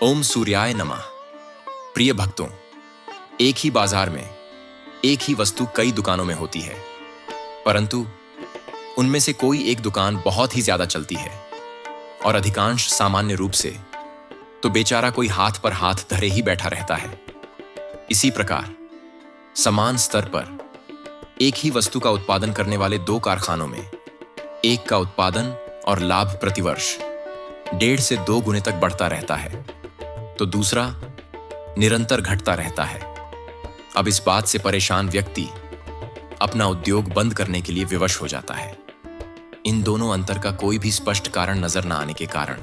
ओम सूर्याय नमः। प्रिय भक्तों, एक ही बाजार में एक ही वस्तु कई दुकानों में होती है, परंतु उनमें से कोई एक दुकान बहुत ही ज्यादा चलती है और अधिकांश सामान्य रूप से तो बेचारा कोई हाथ पर हाथ धरे ही बैठा रहता है। इसी प्रकार समान स्तर पर एक ही वस्तु का उत्पादन करने वाले दो कारखानों में एक का उत्पादन और लाभ प्रतिवर्ष 1.5 से 2 गुने तक बढ़ता रहता है, तो दूसरा निरंतर घटता रहता है। अब इस बात से परेशान व्यक्ति अपना उद्योग बंद करने के लिए विवश हो जाता है। इन दोनों अंतर का कोई भी स्पष्ट कारण नजर न आने के कारण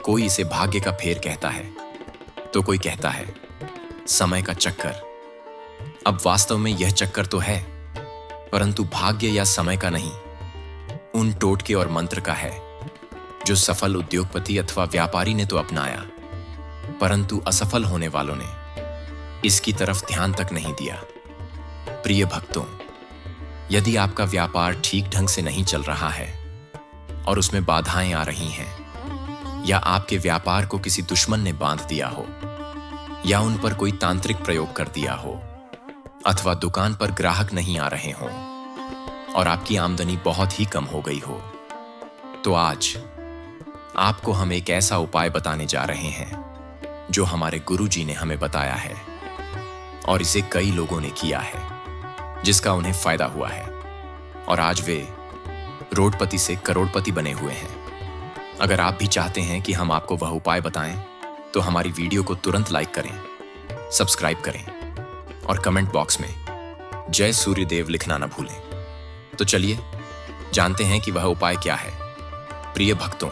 कोई इसे भाग्य का फेर कहता है, तो कोई कहता है समय का चक्कर। अब वास्तव में यह चक्कर तो है, परंतु भाग्य या समय का नहीं, उन टोटके और मंत्र का है जो सफल उद्योगपति अथवा व्यापारी ने तो अपनाया, परंतु असफल होने वालों ने इसकी तरफ ध्यान तक नहीं दिया। प्रिय भक्तों, यदि आपका व्यापार ठीक ढंग से नहीं चल रहा है और उसमें बाधाएं आ रही हैं, या आपके व्यापार को किसी दुश्मन ने बांध दिया हो, या उन पर कोई तांत्रिक प्रयोग कर दिया हो, अथवा दुकान पर ग्राहक नहीं आ रहे हों और आपकी आमदनी बहुत ही कम हो गई हो, तो आज आपको हम एक ऐसा उपाय बताने जा रहे हैं जो हमारे गुरुजी ने हमें बताया है और इसे कई लोगों ने किया है, जिसका उन्हें फायदा हुआ है और आज वे रोडपति से करोड़पति बने हुए हैं। अगर आप भी चाहते हैं कि हम आपको वह उपाय बताएं, तो हमारी वीडियो को तुरंत लाइक करें, सब्सक्राइब करें और कमेंट बॉक्स में जय सूर्यदेव लिखना न भूलें। तो चलिए जानते हैं कि वह उपाय क्या है। प्रिय भक्तों,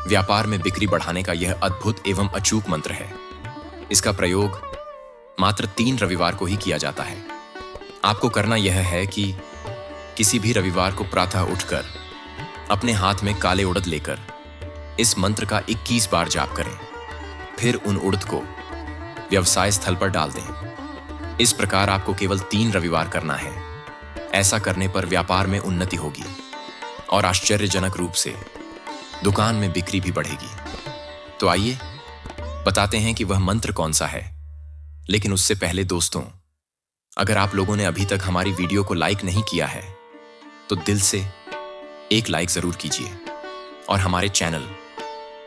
व्यापार में बिक्री बढ़ाने का यह अद्भुत एवं अचूक मंत्र है। इसका प्रयोग मात्र 3 रविवार को ही किया जाता है। आपको करना यह है कि किसी भी रविवार को प्रातः उठकर अपने हाथ में काले उड़द लेकर इस मंत्र का 21 बार जाप करें। फिर उन उड़द को व्यवसाय स्थल पर डाल दें। इस प्रकार आपको केवल 3 रविवार करना है। ऐसा करने पर व्यापार में उन्नति होगी और आश्चर्यजनक रूप से दुकान में बिक्री भी बढ़ेगी। तो आइए बताते हैं कि वह मंत्र कौन सा है। लेकिन उससे पहले दोस्तों, अगर आप लोगों ने अभी तक हमारी वीडियो को लाइक नहीं किया है, तो दिल से एक लाइक जरूर कीजिए और हमारे चैनल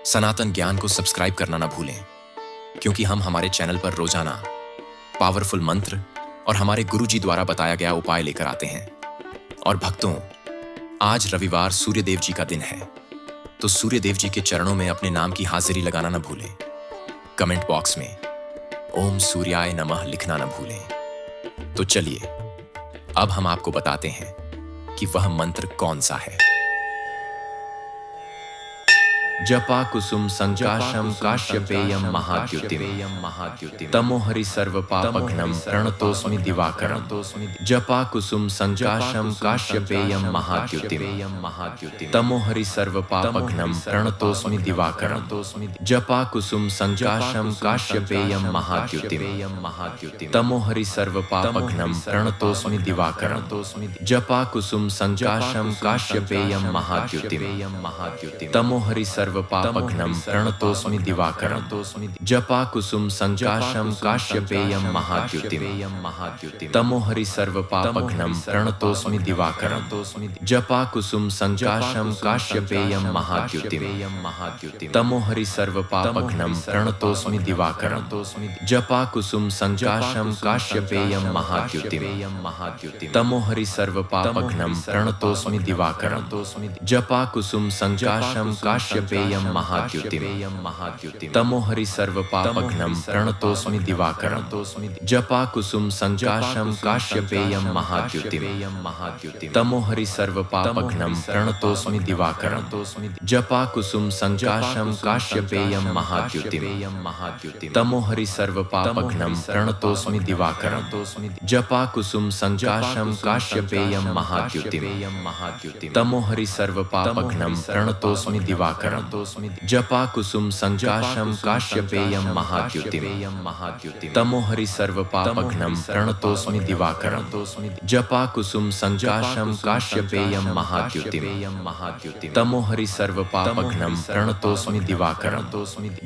सनातन ज्ञान को सब्सक्राइब करना ना भूलें, क्योंकि हम हमारे चैनल पर रोजाना पावरफुल मंत्र और हमारे गुरुजी द्वारा बताया गया उपाय लेकर आते हैं। और भक्तों, आज रविवार सूर्यदेव जी का दिन है, तो सूर्यदेव जी के चरणों में अपने नाम की हाजिरी लगाना न भूलें। कमेंट बॉक्स में ओम सूर्याय नमः लिखना न भूलें। तो चलिए अब हम आपको बताते हैं कि वह मंत्र कौन सा है। जपा कुसुम संजाशम काश्यपेयम महाद्युतिम तमो हरि सर्व पापघ्नम प्रणतोस्मि दिवाकरम। जपा कुसुम संजाशम काश्यपेयम महाद्युतिम तमो हरि सर्व पापघ्नम प्रणतोस्मि दिवाकरम। जपा कुसुम संजाशम काश्यपेयम महाद्युतिम तमो हरि सर्व पापघ्नम प्रणतोस्मि दिवाकरम। जपा कुसुम संजाशम काश्यपेयम महाद्युतिम तमो हरि सर्व पापघ्नम प्रणतोस्मि दिवाकरम। जपा कुसुम संजाशम काश्यपेयम महाद्युतिम तमो हरि सर्व पापघ्नम प्रणतोस्मि दिवाकरम। जपा कुसुम संजाशम काश्यपेयम महाद्युतिम तमो हरि सर्व पापघ्नम प्रणतोस्मि दिवाकरम। जपा कुसुम संजाशम काश्यपेयम महाद्युतिम तमो हरि सर्व पापघ्नम प्रणतोस्मि दिवाकरम। जपा कुसुम संजाशम काश्यपेयम महाद्युतिम तमो हरि सर्व पापघ्नम प्रणतोस्मि दिवाकरम। जपा कुसुम संजाशम काश्यपेयम महाद्युतिम तमो हरि सर्व पापघ्नम प्रणतोस्मि दिवाकरम। जपा कुसुम संजाशम काश्यपेयम महाद्युतिम तमो हरि सर्व पापघ्नम प्रणतोस्मि दिवाकरम। जपा कुसुम संजाशम काश्यपेयम महाद्युतिम तमो हरि सर्व पापघ्नम प्रणतोस्मि दिवाकरम। जपा कुसुम संजाशम काश्यपेयम महाद्युतिम तमोहरि सर्वपापघ्नं प्रणतोऽस्मि दिवाकरं जपा कुसुम संजाशम काश्यपेयम महाद्युतिम तमोहरि सर्वपापघ्नं प्रणतोऽस्मि दिवाकरं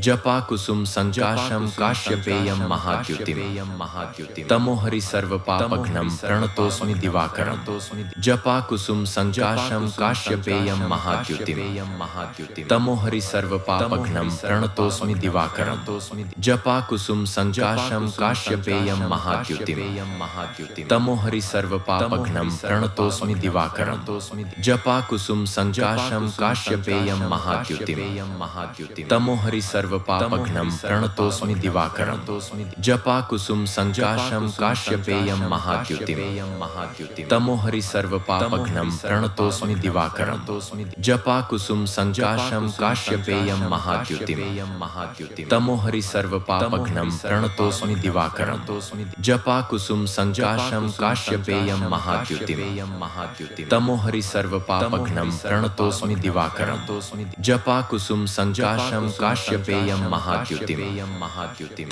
जपा कुसुम संजाशम काश्यपेयम महाद्युतिम तमोहरि सर्वपापघ्नं प्रणतोऽस्मि दिवाकरं जपा कुसुम संजाशम काश्यपेयम महाद्युतिम तमोहरि सर्वपापघ्नं प्रणतोऽस्मि दिवाकरं जपा कुसुम संजाशम काश्यपेयम महाद्युतिम तमोहरि सर्वपापघ्नं प्रणतोऽस्मि दिवाकरं जपा कुसुम संजाशम काश्यपेयम महाद्युतिम तमोहरि सर्वपापघ्नं प्रणतोऽस्मि दिवाकरं जपा कुसुम संजाशम काश्यपेयम महाद्युतिम तमोहरि सर्वपापघ्नं प्रणतोऽस्मि दिवाकरं जपा कुसुम संजाशम काश्यपेयम महाद्युतिम तमोहरि सर्वपापघ्नं प्रणतोऽस्मि दिवाकरं जपा कुसुम संजाशम काश्यपेयम महाद्युतिम तमोहरि सर्वपापघ्नं प्रणतोऽस्मि दिवाकरं जपा कुसुम संजाशम काश्यपेयम महाद्युतिम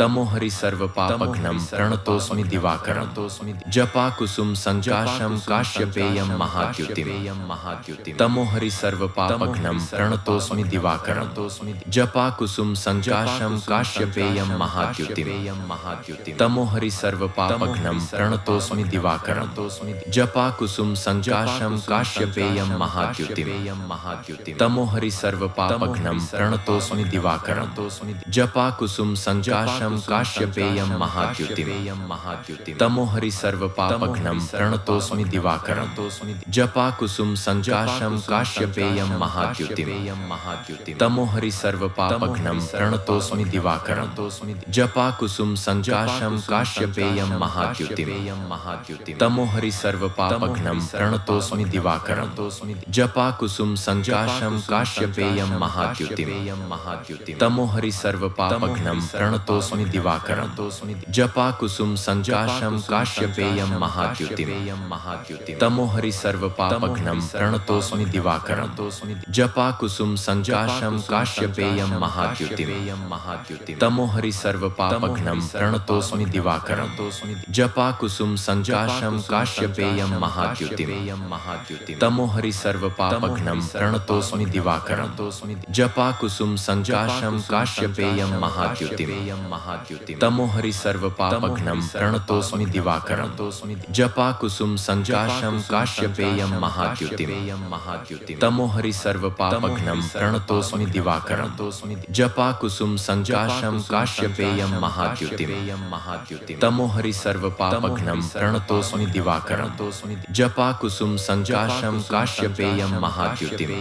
तमोहरि सर्वपापघ्नं प्रणतोऽस्मि दिवाकरं जपा कुसुम संजाशम काश्यपेयम महाद्युतिम तमोहरि सर्वपापघ्नं प्रणतोऽस्मि दिवाकरं जपा कुसुम संजाशम काश्यपेयम महाद्युतिम तमोहरि सर्वपापघ्नं प्रणतोऽस्मि दिवाकरं जपा कुसुम संजाशम काश्यपेयम महाद्युतिम तमोहरि सर्वपापघ्नं प्रणतोऽस्मि दिवाकरं जपा कुसुम संजाशम काश्यपेयम महाद्युतिम तमोहरि सर्वपापघ्नं प्रणतोऽस्मि दिवाकरं जपा कुसुम संजाशम काश्यपेयम महाद्युतिम तमोहरि सर्वपापघ्नं प्रणतोऽस्मि दिवाकरं जपा कुसुम संजाशम काश्यपेयम महाद्युतिम तमोहरि सर्वपापघ्नं प्रणतोऽस्मि दिवाकरं जपा कुसुम संजाशम काश्यपेयम महाद्युतिम तमोहरि सर्वपापघ्नं प्रणतोऽस्मि दिवाकरं जपा कुसुम संजाशम काश्यपेयम महाद्युतिम तमोहरि सर्वपापघ्नं प्रणतोऽस्मि दिवाकरं जपा कुसुम संजाशम काश्यपेयम महाद्युतिम तमोहरि सर्वपापघ्नं प्रणतोऽस्मि दिवाकरं जपा कुसुम संजाशम काश्यपेयम महाद्युतिम तमोहरि सर्वपापघ्नं प्रणतोऽस्मि दिवाकरं जपा कुसुम संजाशम काश्यपेयम महाद्युतिम तमोहरि सर्वपापघ्नं प्रणतोऽस्मि दिवाकरं जपा कुसुम संजाशम काश्यपेयम महाद्युतिम तमोहरि सर्वपापघ्नं प्रणतोऽस्मि दिवाकरं जपा कुसुम संजाशम काश्यपेयम महाद्युतिम तमोहरि सर्वपापघ्नं प्रणतोऽस्मि दिवाकरं जपा कुसुम संजाशम काश्यपेयम महाद्युतिम तमोहरि सर्वपापघ्नं प्रणतोऽस्मि दिवाकरं जपा कुसुम संजाशम काश्यपेयम महाद्युतिम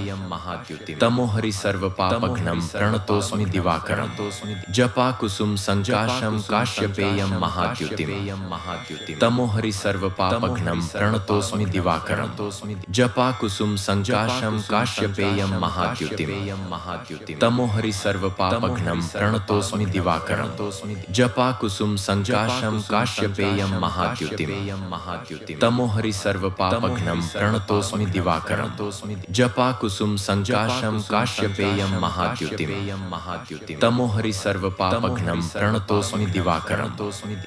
तमोहरि सर्वपापघ्नं प्रणतोऽस्मि दिवाकरं जपा कुसुम संजाशम काश्यपेयम महाद्युतिम तमोहरि सर्वपापघ्नं प्रणतोऽस्मि दिवाकरं जपा कुसुम संजाशम काश्यपेयम महाद्युतिम तमोहरि सर्वपापघ्नं प्रणतोऽस्मि दिवाकरं जपा कुसुम संजाशम काश्यपेयम महाद्युतिम तमोहरि सर्वपापघ्नं प्रणतोऽस्मि दिवाकरं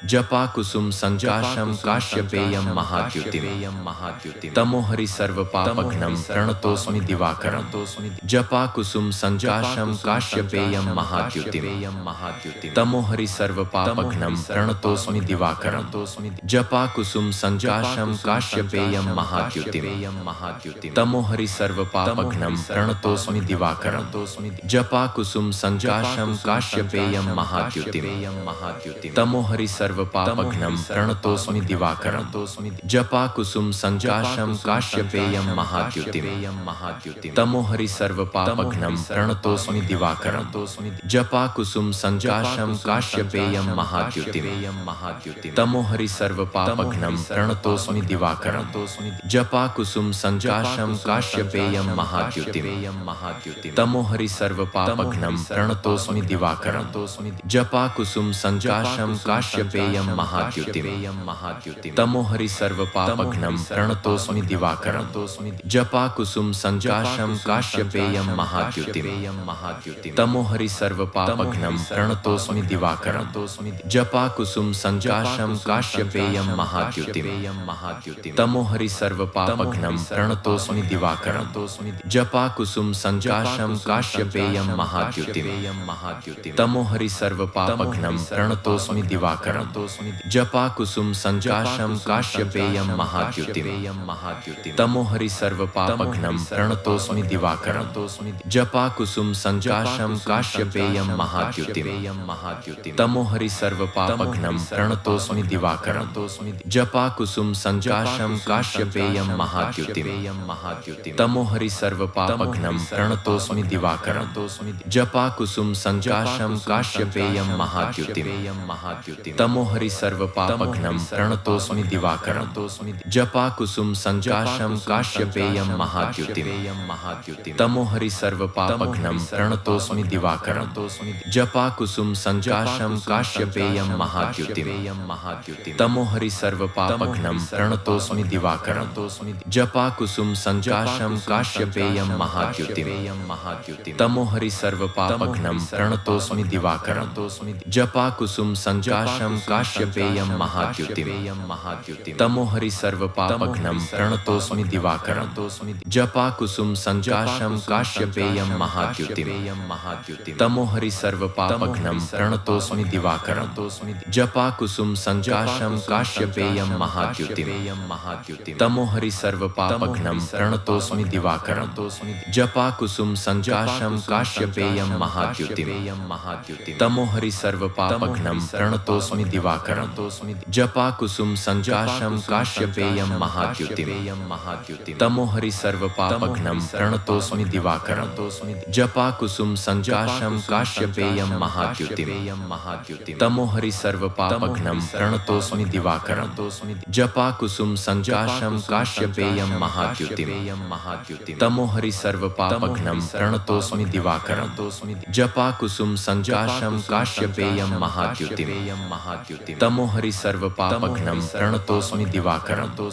जपा कुसुम संजाशम काश्यपेयम महाद्युतिम तमोहरि सर्वपापघ्नं प्रणतोऽस्मि दिवाकरं जपा कुसुम संजाशम काश्यपेयम महाद्युतिम तमोहरि सर्वपापघ्नं प्रणतोऽस्मि दिवाकरं जपा कुसुम संजाशम काश्यपेयम महाद्युतिम तमोहरि सर्वपापघ्नं प्रणतोऽस्मि दिवाकरं जपा कुसुम संजाशम काश्यपेयम महाद्युतिम तमोहरि सर्वपापघ्नं प्रणतोऽस्मि दिवाकरं जपा कुसुम संजाशम काश्यपेयम महाद्युतिम तमोहरि सर्वपापघ्नं प्रणतोऽस्मि दिवाकरं जपा कुसुम संजाशम काश्यपेयम महाद्युतिम तमोहरि सर्वपापघ्नं प्रणतोऽस्मि दिवाकरं जपा कुसुम संजाशम काश्यपेयम महाद्युतिम तमोहरि सर्वपापघ्नं प्रणतोऽस्मि दिवाकरं जपा कुसुम संजाशम काश्यपेयम महाद्युतिम तमोहरि सर्वपापघ्नं प्रणतोऽस्मि दिवाकरं जपा कुसुम संजाशम काश्यपेयम महाद्युतिम महाद्युतिम् तमोहरि सर्वपापघ्नं प्रणतोऽस्मि दिवाकरम् जपाकुसुम सञ्जाशं काश्यपेयं महाद्युतिम् तमोहरि सर्वपापघ्नं प्रणतोऽस्मि दिवाकरम् जपाकुसुम सञ्जाशं काश्यपेयं महाद्युतिम् तमोहरि सर्वपापघ्नं प्रणतोऽस्मि दिवाकरम् जपाकुसुम सञ्जाशं काश्यपेयं महाद्युतिम् तमोहरि सर्वपापघ्नं प्रणतोऽस्मि दिवाकरम् जपाकुसुम सञ्जाशं काश्यपेयं महाद्युतिम् तमोहरि सर्वपापघ्नं प्रणतोऽस्मि दिवाकरम् जपाकुसुम सञ्जाशं काश्यपेयं महाद्युतिम् तमोहरि सर्वपापघ्नं प्रणतोऽस्मि दिवाकरम् जपाकुसुम सञ्जाशं काश्यपेयं महाद्युतिम् तमोहरि सर्वपापघ्नं प्रणतोऽस्मि दिवाकरम् जपाकुसुम सञ्जाशं काश्यपेयं महाद्युतिम् तमोहरि सर्वपापघ्नं प्रणतोऽस्मि दिवाकरम् जपाकुसुम सञ्जाशं काश्यपेयं महाद्युतिम् तमोहरि सर्वपापघ्नं प्रणतोऽस्मि दिवाकरम् जपाकुसुम सञ्जाशं काश्यपेयं महाद्युतिम् तमोहरि सर्वपापघ्नं प्रणतोऽस्मि दिवाकरम् जपाकुसुम सञ्जाशं काश्यपेयं महाद्युतिम् तमोहरि सर्वपापघ्नं प्रणतोऽस्मि दिवाकरम् जपाकुसुम सञ्जाशं काश्यपेयं महाद्युतिम् तमोहरि सर्वपापघ्नं प्रणतोऽस्मि दिवाकरम् जपाकुसुम सञ्जाशं काश्यपेयं महाद्युतिम् तमोहरि सर्वपापघ्नं प्रणतोऽस्मि दिवाकरम् जपाकुसुम सञ्जाशं काश्यपेयं महाद्युतिम् तमोहरि सर्वपापघ्नं प्रणतोऽस्मि दिवाकरम् जपाकुसुम सञ्जाशं काश्यपेयं महाद्युतिम् तमोहरि सर्वपापघ्नं प्रणतोऽस्मि दिवाकरम् जपाकुसुम सञ्जाशं काश्यपेयं महाद्युतिम् तमोहरि सर्वपापघ्नं प्रणतोऽस्मि दिवाकरम् जपाकुसुम सञ्जाशं काश्यपेयं महाद्युतिम् तमोहरि सर्वपापघ्नं प्रणतोऽस्मि दिवाकरम् जपाकुसुम सञ्जाशं काश्यपेयं महाद्युतिम् तमोहरि सर्वपापघ्नं प्रणतोऽस्मि दिवाकरम् जपाकुसुम सञ्जाशं काश्यपेयं महाद्युतिम् तमोहरि सर्वपापघ्नं प्रणतोऽस्मि दिवाकरम्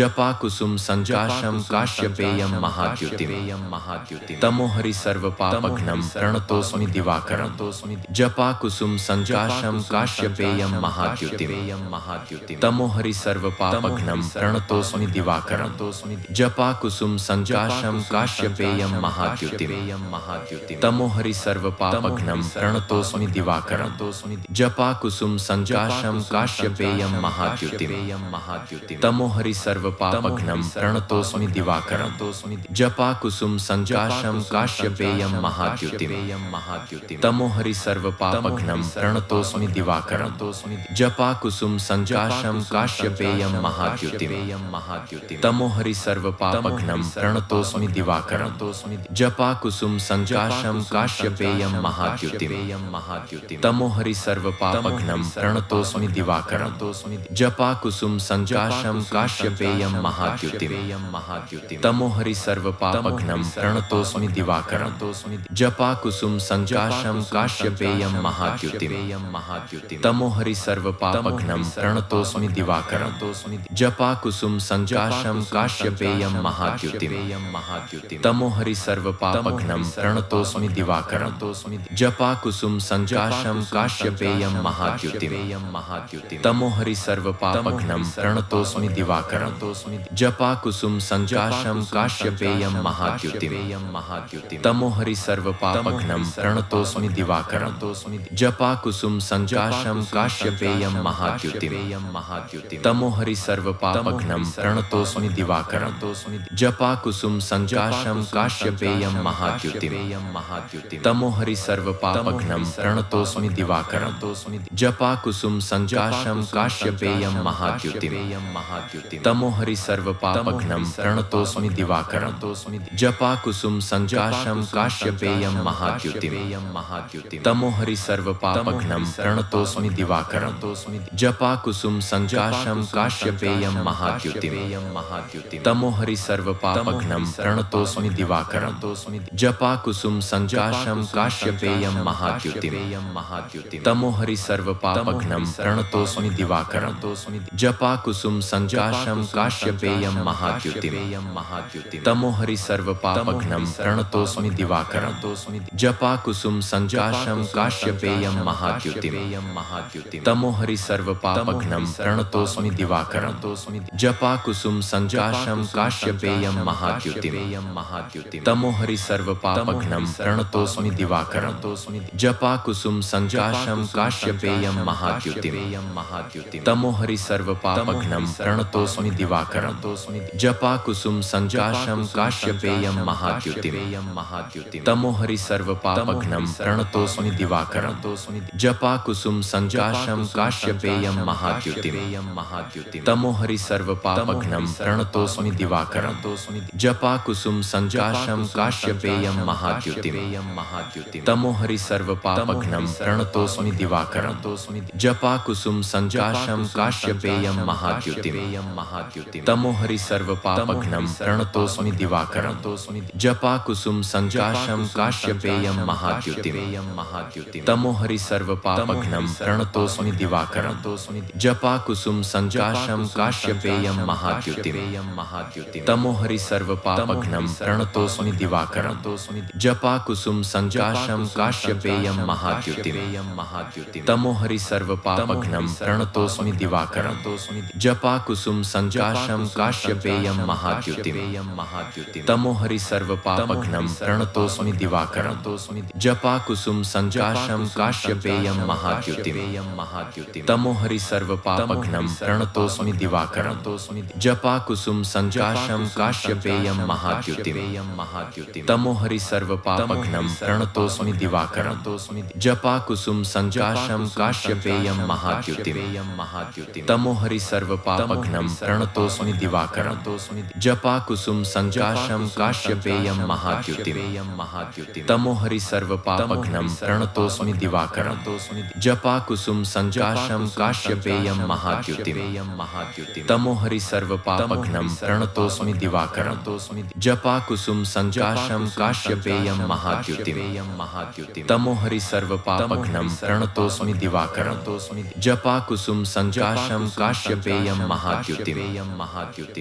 जपाकुसुम सञ्जाशं काश्यपेयं महाद्युतिम् तमोहरि सर्वपापघ्नं प्रणतोऽस्मि दिवाकरम् जपाकुसुम सञ्जाशं काश्यपेयं महाद्युतिम् तमोहरि सर्वपापघ्नं प्रणतोऽस्मि दिवाकरम् जपाकुसुम सञ्जाशं काश्यपेयं महाद्युतिम् तमोहरि सर्वपापघ्नं प्रणतोऽस्मि दिवाकरम् जपाकुसुम सञ्जाशं काश्यपेयं महाद्युतिम् तमोहरि सर्वपापघ्नं प्रणतोऽस्मि दिवाकरम् जपाकुसुम सञ्जाशं काश्यपेयं महाद्युतिम् तमोहरि सर्वपापघ्नं प्रणतोऽस्मि दिवाकरम् जपाकुसुम सञ्जाशं काश्यपेयं महाद्युतिम् तमोहरि सर्वपापघ्नं प्रणतोऽस्मि दिवाकरम् जपाकुसुम सञ्जाशं काश्यपेयं महाद्युतिम् तमोहरि सर्वपापघ्नं प्रणतोऽस्मि दिवाकरम् जपाकुसुम सञ्जाशं काश्यपेयं महाद्युतिम् तमोहरि सर्वपापघ्नं प्रणतोऽस्मि दिवाकरम् जपाकुसुम सञ्जाशं काश्यपेयं महाद्युतिम् तमोहरि सर्वपापघ्नं प्रणतोऽस्मि दिवाकरम् जपाकुसुम सञ्जाशं काश्यपेयं महाद्युतिम् तमोहरि सर्वपापघ्नं प्रणतोऽस्मि दिवाकरम् जपाकुसुम सञ्जाशं काश्यपेयं महाद्युतिम् तमोहरि सर्वपापघ्नं प्रणतोऽस्मि दिवाकरम् जपाकुसुम सञ्जाशं काश्यपेयं महाद्युतिम् तमोहरि सर्वपापघ्नं प्रणतोऽस्मि दिवाकरम् जपाकुसुम सञ्जाशं काश्यपेयं महाद्युतिम् तमोहरि सर्वपापघ्नं प्रणतोऽस्मि दिवाकरम् जपाकुसुम सञ्जाशं काश्यपेयं महाद्युतिम् तमोहरि सर्वपापघ्नं प्रणतोऽस्मि दिवाकरम् जपाकुसुम सञ्जाशं काश्यपेयं महाद्युतिम् तमोहरि सर्वपापघ्नं प्रणतोऽस्मि दिवाकरम् जपाकुसुम सञ्जाशं काश्यपेयं महाद्युतिम् तमोहरि सर्वपापघ्नं प्रणतोऽस्मि दिवाकरम् जपाकुसुम सञ्जाशं काश्यपेयं महाद्युतिम् तमोहरि सर्वपापघ्नं प्रणतोऽस्मि दिवाकरम् जपाकुसुम सञ्जाशं काश्यपेयं महाद्युतिम् तमोहरि सर्वपापघ्नं प्रणतोऽस्मि प्रणतोऽस्मि दिवाकरं जपा कुसुम संजाशं काश्यपेयं महाद्युतिं तमोहरि सर्वपापघ्नं प्रणतोऽस्मि दिवाकरं जपा कुसुम संजाशं काश्यपेयं महाद्युतिं तमोहरि सर्वपापघ्नं प्रणतोऽस्मि दिवाकरं जपा कुसुम संजाशं काश्यपेयं महाद्युतिं तमोहरि सर्वपापघ्नं प्रणतोऽस्मि दिवाकरं जपा कुसुम संजाशं काश्यपेयं महाद्युतिं तमोहरि सर्वपापघ्नं प्रणतोऽस्मि दिवाकरं जपा कुसुम संजाशं काश्यपेयं महाद्युतिं तमोहरि सर्वपापघ्नं प्रणतोऽस्मि दिवाकरं जपा कुसुम संजाशं काश्यपेयं महाद्युतिं तमोहरि सर्वपापघ्नं प्रणतोऽस्मि दिवाकरं जपा कुसुम संजाशं काश्यपेयं महाद्युतिं तमोहरि सर्वपापघ्नं प्रणतोऽस्मि दिवाकरं जपा कुसुम संजाशं काश्यपेयं महाद्युतिं तमोहरि सर्वपापघ्नं प्रणतोऽस्मि दिवाकरं जपा कुसुम संजाशं काश्यपेयं महाद्युतिं तमोहरि सर्वपापघ्नं प्रणतोऽस्मि दिवाकरं जपा कुसुम संजाशं काश्यपेयं महाद्युतिं तमोहरि सर्वपापघ्नं प्रणतोऽस्मि दिवाकरं जपा कुसुम संजाशं काश्यपेयं महाद्युतिं तमोहरि सर्वपापघ्नं प्रणतोऽस्मि दिवाकरं जपा कुसुम संजाशं काश्यपेयं महाद्युतिं तमोहरि सर्वपापघ्नं प्रणतोऽस्मि दिवाकरं जपा कुसुम संजाशं काश्यपेयं महाद्युतिं तमोहरि सर्वपापघ्नं प्रणतोऽस्मि दिवाकरं जपा कुसुम संजाशं काश्यपेयं महाद्युतिं तमोहरि सर्वपापघ्नं प्रणतोऽस्मि दिवाकरं जपा कुसुम संजाशं काश्यपेयं महाद्युतिं तमोहरि सर्वपापघ्नं प्रणतोऽस्मि दिवाकरं जपा कुसुम संजाशं काश्यपेयं महाद्युतिं तमोहरि सर्वपापघ्नं प्रणतोऽस्मि दिवाकरं जपा कुसुम संजाशं काश्यपेयं महाद्युतिं तमोहरि सर्वपापघ्नं प्रणतोऽस्मि दिवाकरं जपा कुसुम संजाशं काश्यपेयं महाद्युतिं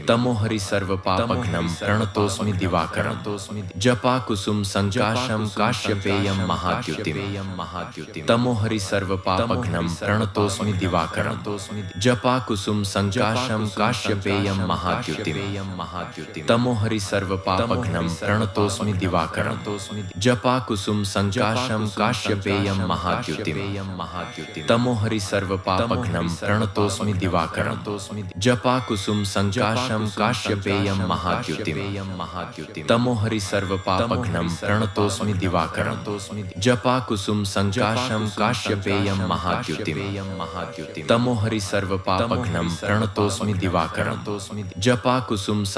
तमोहरि सर्वपापघ्नं प्रणतोऽस्मि दिवाकरं जपा कुसुम संजाशं काश्यपेयं महाद्युतिं तमोहरि सर्वपापघ्नं प्रणतोऽस्मि दिवाकरं जपा कुसुम संजाशं काश्यपेयं महाद्युतिं तमोहरि सर्वपापघ्नं प्रणतोऽस्मि दिवाकरं जपा कुसुम संजाशं काश्यपेयं महाद्युतिं तमोहरि सर्वपापघ्नं प्रणतोऽस्मि दिवाकरं जपा कुसुम संजाशं काश्यपेयं महाद्युतिं तमोहरि सर्वपापघ्नं प्रणतोऽस्मि दिवाकरं जपा कुसुम संजाशं काश्यपेयं महाद्युतिं तमोहरि सर्वपापघ्नं प्रणतोऽस्मि दिवाकरं जपा कुसुम संजाशं काश्यपेयं महाद्युतिं तमोहरि सर्वपापघ्नं प्रणतोऽस्मि दिवाकरं जपा कुसुम संजाशं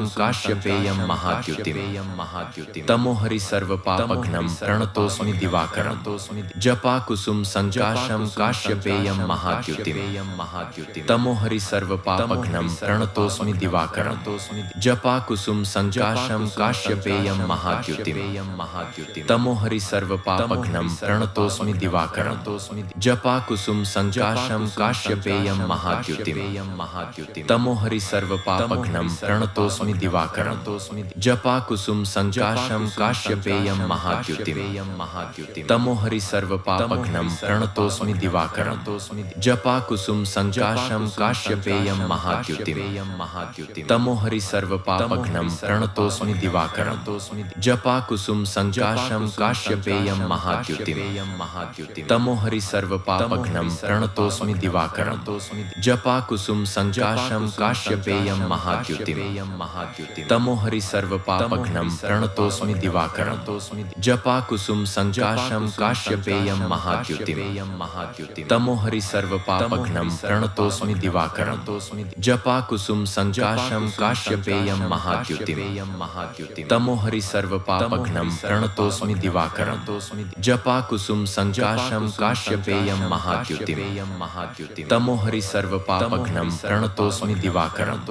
काश्यपेयं महाद्युतिं तमोहरि सर्वपापघ्नं प्रणतोऽस्मि दिवाकरं जपा कुसुम संजाशं काश्यपेयं महाद्युतिं तमोहरि सर्वपापघ्नं प्रणतोऽस्मि दिवाकरं जपा कुसुम संजाशं काश्यपेयं महाद्युतिं तमोहरि सर्वपापघ्नं प्रणतोऽस्मि दिवाकरं जपा कुसुम संजाशं काश्यपेयं महाद्युतिं तमोहरि सर्वपापघ्नं प्रणतोऽस्मि दिवाकरं जपा कुसुम संजाशं काश्यपेयं महाद्युतिं तमोहरि सर्वपापघ्नं प्रणतोऽस्मि दिवाकरं जपा कुसुम संजाशं काश्यपेयं महाद्युतिं तमोहरि सर्वपापघ्नं प्रणतोऽस्मि दिवाकरं जपा कुसुम संजाशं काश्यपेयं महाद्युतिं तमोहरि सर्वपापघ्नं प्रणतोऽस्मि दिवाकरं जपा कुसुम संजाशं काश्यपेयं महाद्युतिं तमोहरि सर्वपापघ्नं प्रणतोऽस्मि दिवाकरं जपा कुसुम संजाशं काश्यपेयं महाद्युतिं तमोहरि सर्वपापघ्नं प्रणतोऽस्मि दिवाकरं जपा कुसुम संजाशं काश्यपेयं महाद्युतिं तमोहरि सर्वपापघ्नं प्रणतोऽस्मि दिवाकरं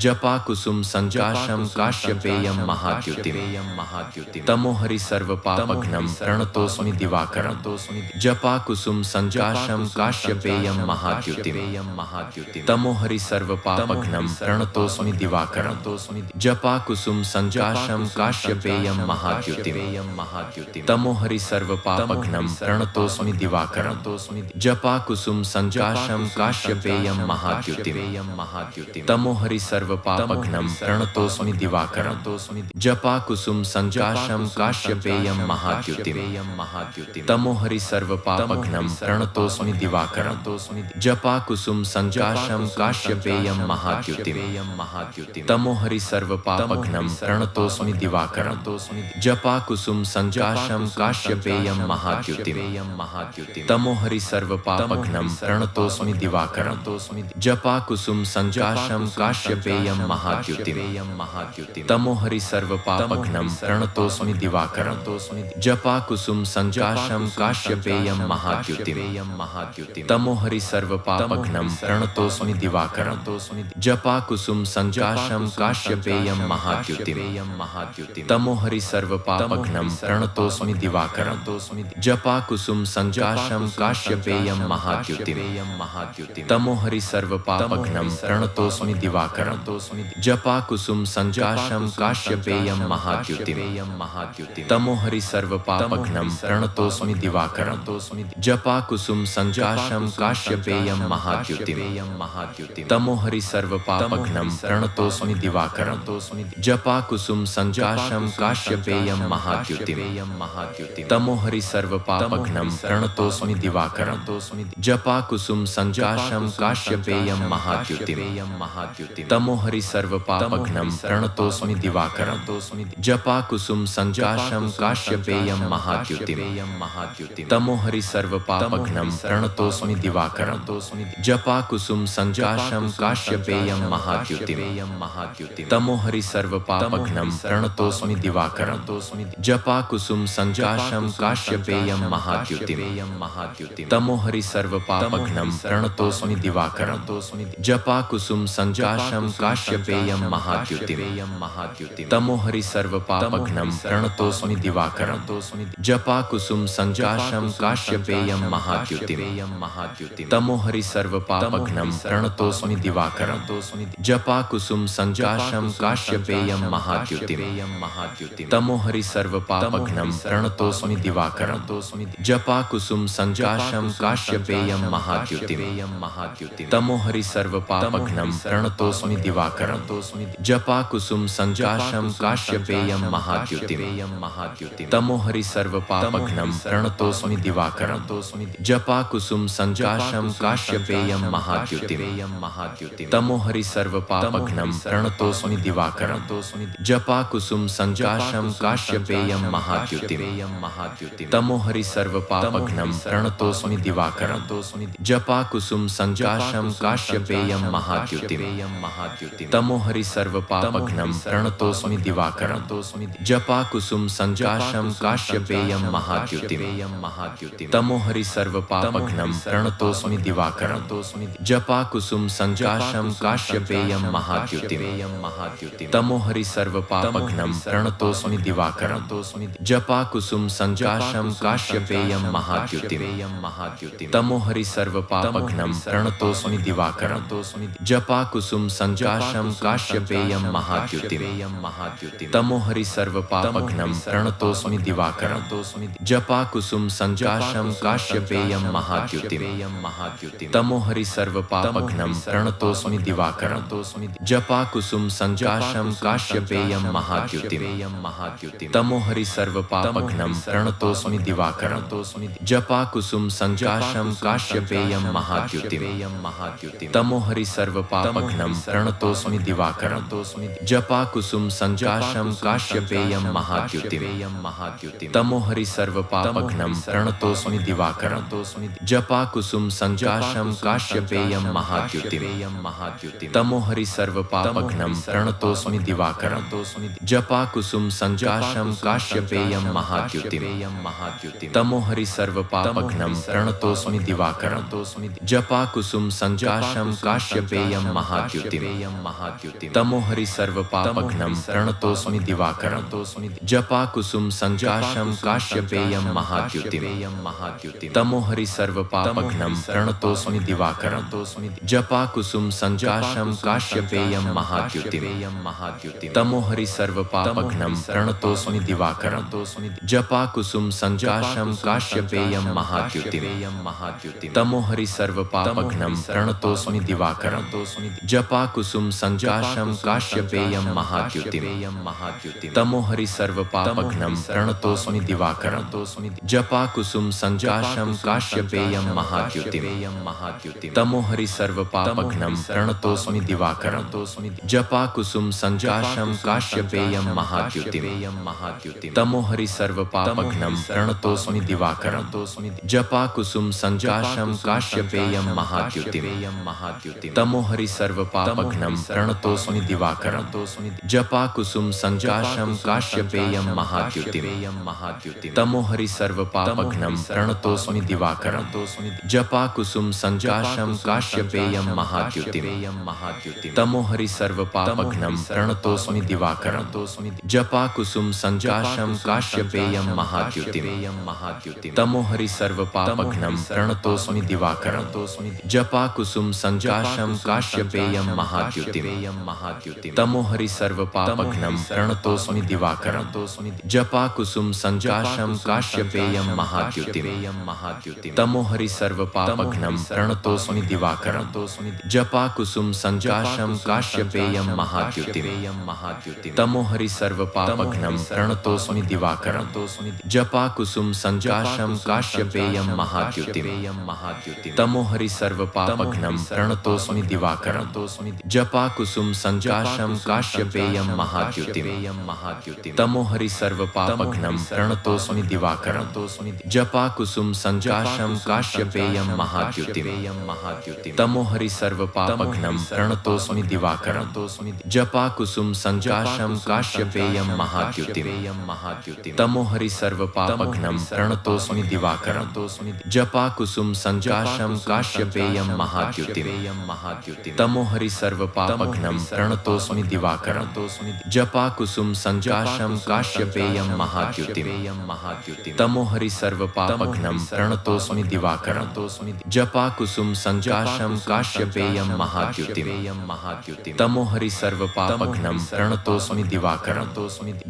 जपा कुसुम संजाशं काश्यपेयं महाद्युतिं तमोहरि सर्वपापघ्नं प्रणतोऽस्मि दिवाकरं जपा कुसुम संजाशं काश्यपेयं महाद्युतिं तमोहरि सर्वपापघ्नं प्रणतोऽस्मि दिवाकरं जपा कुसुम संजाशं काश्यपेयं काश्यपेयं महाद्युतिम् तमोहरि सर्वपापघ्नं प्रणतोऽस्मि दिवाकरं जपाकुसुम संजाशं काश्यपेयं महाद्युतिम् तमोहरि सर्वपापघ्नं प्रणतोऽस्मि दिवाकरं जपाकुसुम संजाशं काश्यपेयं महाद्युतिम् तमोहरि सर्वपापघ्नं प्रणतोऽस्मि दिवाकरं जपाकुसुम संजाशं काश्यपेयं महाद्युतिम् तमोहरि सर्वपापघ्नं प्रणतोऽस्मि दिवाकरं जपाकुसुम संजाशं काश्यपेयं महाद्युतिम् तमोहरि सर्वपापघ्नं प्रणतोऽस्मि दिवाकरं जपाकुसुम संजाशं काश्यपेयं महाद्युतिम् तमोहरि सर्वपापघ्नं प्रणतोऽस्मि दिवाकरं जपाकुसुम संजाशं काश्यपेयं महाद्युतिम् तमोहरि सर्वपापघ्नं प्रणतोऽस्मि दिवाकरं जपाकुसुम संजाशं काश्यपेयं महाद्युतिम् तमोहरि सर्वपापघ्नं प्रणतोऽस्मि दिवाकरं जपाकुसुम संजाशं काश्यपेयं महाद्युतिम् तमोहरि सर्वपापघ्नं प्रणतोऽस्मि दिवाकरं जपाकुसुम संजाशं काश्यपेयं महाद्युतिम् तमोहरि सर्वपापघ्नं प्रणतोऽस्मि दिवाकरं जपाकुसुम संजाशं काश्यपेयं महाद्युतिम् तमोहरि सर्वपापघ्नं प्रणतोऽस्मि दिवाकरं जपाकुसुम संजाशं काश्यपेयं महाद्युतिम् तमोहरि सर्वपापघ्नं प्रणतोऽस्मि दिवाकरं जपाकुसुम संजाशं काश्यपेयं महाद्युतिम् तमोहरि सर्वपापघ्नं प्रणतोऽस्मि दिवाकरं जपाकुसुम संजाशं काश्यपेयं महाद्युतिम् तमोहरि सर्वपापघ्नं प्रणतोऽस्मि दिवाकरं जपाकुसुम संजाशं काश्यपेयं महाद्युतिम् तमोहरि सर्वपापघ्नं प्रणतोऽस्मि दिवाकरं जपाकुसुम संजाशं काश्यपेयं महाद्युतिम् तमोहरि सर्वपापघ्नं प्रणतोऽस्मि दिवाकरं जपाकुसुम संजाशं काश्यपेयं महाद्युतिम् तमोहरि सर्वपापघ्नं प्रणतोऽस्मि दिवाकरं जपाकुसुम संजाशं काश्यपेयं महाद्युतिम् तमोहरि सर्वपापघ्नं प्रणतोऽस्मि दिवाकरं जपाकुसुम संजाशं काश्यपेयं महाद्युतिम् तमोहरि सर्वपापघ्नं प्रणतोऽस्मि दिवाकरं जपाकुसुम संजाशं काश्यपेयं महाद्युतिम् तमोहरि सर्वपापघ्नं प्रणतोऽस्मि दिवाकरं जपाकुसुम संजाशं काश्यपेयं महाद्युतिम् तमोहरि सर्वपापघ्नं प्रणतोऽस्मि दिवाकरं जपाकुसुम संजाशं काश्यपेयं महाद्युतिम् तमोहरि सर्वपापघ्नं प्रणतोऽस्मि दिवाकरं जपाकुसुम संजाशं काश्यपेयं महाद्युतिम् तमोहरि सर्वपापघ्नं प्रणतोऽस्मि दिवाकरं जपाकुसुम संजाशं काश्यपेयं महाद्युतिम् तमोहरि सर्वपापघ्नं प्रणतोऽस्मि दिवाकरं जपाकुसुम संजाशं काश्यपेयं महाद्युतिम् तमोहरि सर्वपापघ्नं प्रणतोऽस्मि दिवाकरं जपाकुसुम संजाशं काश्यपेयं महाद्युतिम् तमोहरि सर्वपापघ्नं प्रणतोऽस्मि दिवाकरं जपाकुसुम संजाशं काश्यपेयं महाद्युतिम् तमोहरि सर्वपापघ्नं प्रणतोऽस्मि दिवाकरं जपाकुसुम संजाशं काश्यपेयं महाद्युतिम् तमोहरि सर्वपापघ्नं प्रणतोऽस्मि दिवाकरं जपाकुसुम संजाशं काश्यपेयं महाद्युतिम् तमोहरि सर्वपापघ्नं प्रणतोऽस्मि दिवाकरं जपाकुसुम संजाशं काश्यपेयं महाद्युतिम् तमोहरि सर्वपापघ्नं प्रणतोऽस्मि दिवाकरं जपाकुसुम संजाशं काश्यपेयं महाद्युतिम् तमोहरि सर्वपापघ्नं प्रणतोऽस्मि दिवाकरं जपाकुसुम संजाशं काश्यपेयं महाद्युतिम् तमोहरि सर्वपापघ्नं प्रणतोऽस्मि दिवाकरं जपाकुसुम संजाशं काश्यपेयं महाद्युतिम् तमोहरि सर्वपापघ्नं प्रणतोऽस्मि दिवाकरं जपाकुसुम संजाशं काश्यपेयं महाद्युतिम् तमोहरि सर्वपापघ्नं प्रणतोऽस्मि दिवाकरं जपाकुसुम संजाशं काश्यपेयं महाद्युतिम् तमोहरि सर्वपापघ्नं प्रणतोऽस्मि दिवाकरं जपाकुसुम संजाशं काश्यपेयं महाद्युतिम् तमोहरि सर्वपापघ्नं प्रणतोऽस्मि दिवाकरं जपाकुसुम संजाशं काश्यपेयं महाद्युतिम् तमोहरि सर्वपापघ्नं पापघ्नं प्रणतोऽस्मि दिवाकरं जपाकुसुम संजाशं काश्यपेयं महाद्युतिं तमोहरि सर्वपापघ्नं प्रणतोऽस्मि दिवाकरं जपाकुसुम संजाशं काश्यपेयं महाद्युतिं तमोहरि सर्वपापघ्नं प्रणतोऽस्मि दिवाकरं जपाकुसुम संजाशं काश्यपेयं महाद्युतिं तमोहरि सर्वपापघ्नं प्रणतोऽस्मि दिवाकरं जपाकुसुम संजाशं काश्यपेयं महाद्युतिं तमोहरि सर्वपापघ्नं प्रणतोऽस्मि दिवाकरं जपाकुसुम संजाशं काश्यपेयं महाद्युतिं तमोहरि सर्वपापघ्नं प्रणतोऽस्मि दिवाकरं जपाकुसुम संजाशं काश्यपेयं महाद्युतिं तमोहरि सर्वपापघ्नं प्रणतोऽस्मि दिवाकरं जपाकुसुम संजाशं काश्यपेयं महाद्युतिं तमोहरि सर्वपापघ्नं प्रणतोऽस्मि दिवाकरं जपाकुसुम संजाशं काश्यपेयं महाद्युतिं तमोहरि सर्वपापघ्नं प्रणतोऽस्मि दिवाकरं जपाकुसुम संजाशं काश्यपेयं महाद्युतिं तमोहरि सर्वपापघ्नं प्रणतोऽस्मि दिवाकरं जपाकुसुम संजाशं काश्यपेयं महाद्युतिं तमोहरि सर्वपापघ्नं प्रणतोऽस्मि दिवाकरं जपाकुसुम संजाशं काश्यपेयं महाद्युतिं तमोहरि सर्वपापघ्नं प्रणतोऽस्मि दिवाकरं जपाकुसुम संजाशं काश्यपेयं महाद्युतिं तमोहरि सर्वपापघ्नं प्रणतोऽस्मि दिवाकरं जपाकुसुम संजाशं काश्यपेयं महाद्युतिं तमोहरि सर्वपापघ्नं प्रणतोऽस्मि दिवाकरं जपाकुसुम संजाशं काश्यपेयं महाद्युतिं तमोहरि सर्वपापघ्नं प्रणतोऽस्मि दिवाकरं जपाकुसुम संजाशं काश्यपेयं महाद्युतिं तमोहरि सर्वपापघ्नं प्रणतोऽस्मि दिवाकरं जपाकुसुम संजाशं काश्यपेयं महाद्युतिं तमोहरि सर्वपापघ्नं प्रणतोऽस्मि दिवाकरं जपाकुसुम संजाशं काश्यपेयं महाद्युतिं तमोहरि सर्वपापघ्नं प्रणतोऽस्मि दिवाकरं जपाकुसुम संजाशं काश्यपेयं महाद्युतिं तमोहरि सर्वपापघ्नं प्रणतोऽस्मि दिवाकरं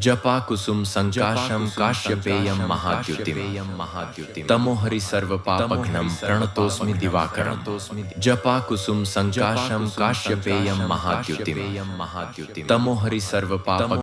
जपाकुसुम संजाशं काश्यपेयं महाद्युतिं तमोहरि सर्वपापघ्नं प्रणतोऽस्मि दिवाकरं जपाकुसुम संजाशं काश्यपेयं महाद्युतिं तमोहरि सर्वपापघ्नं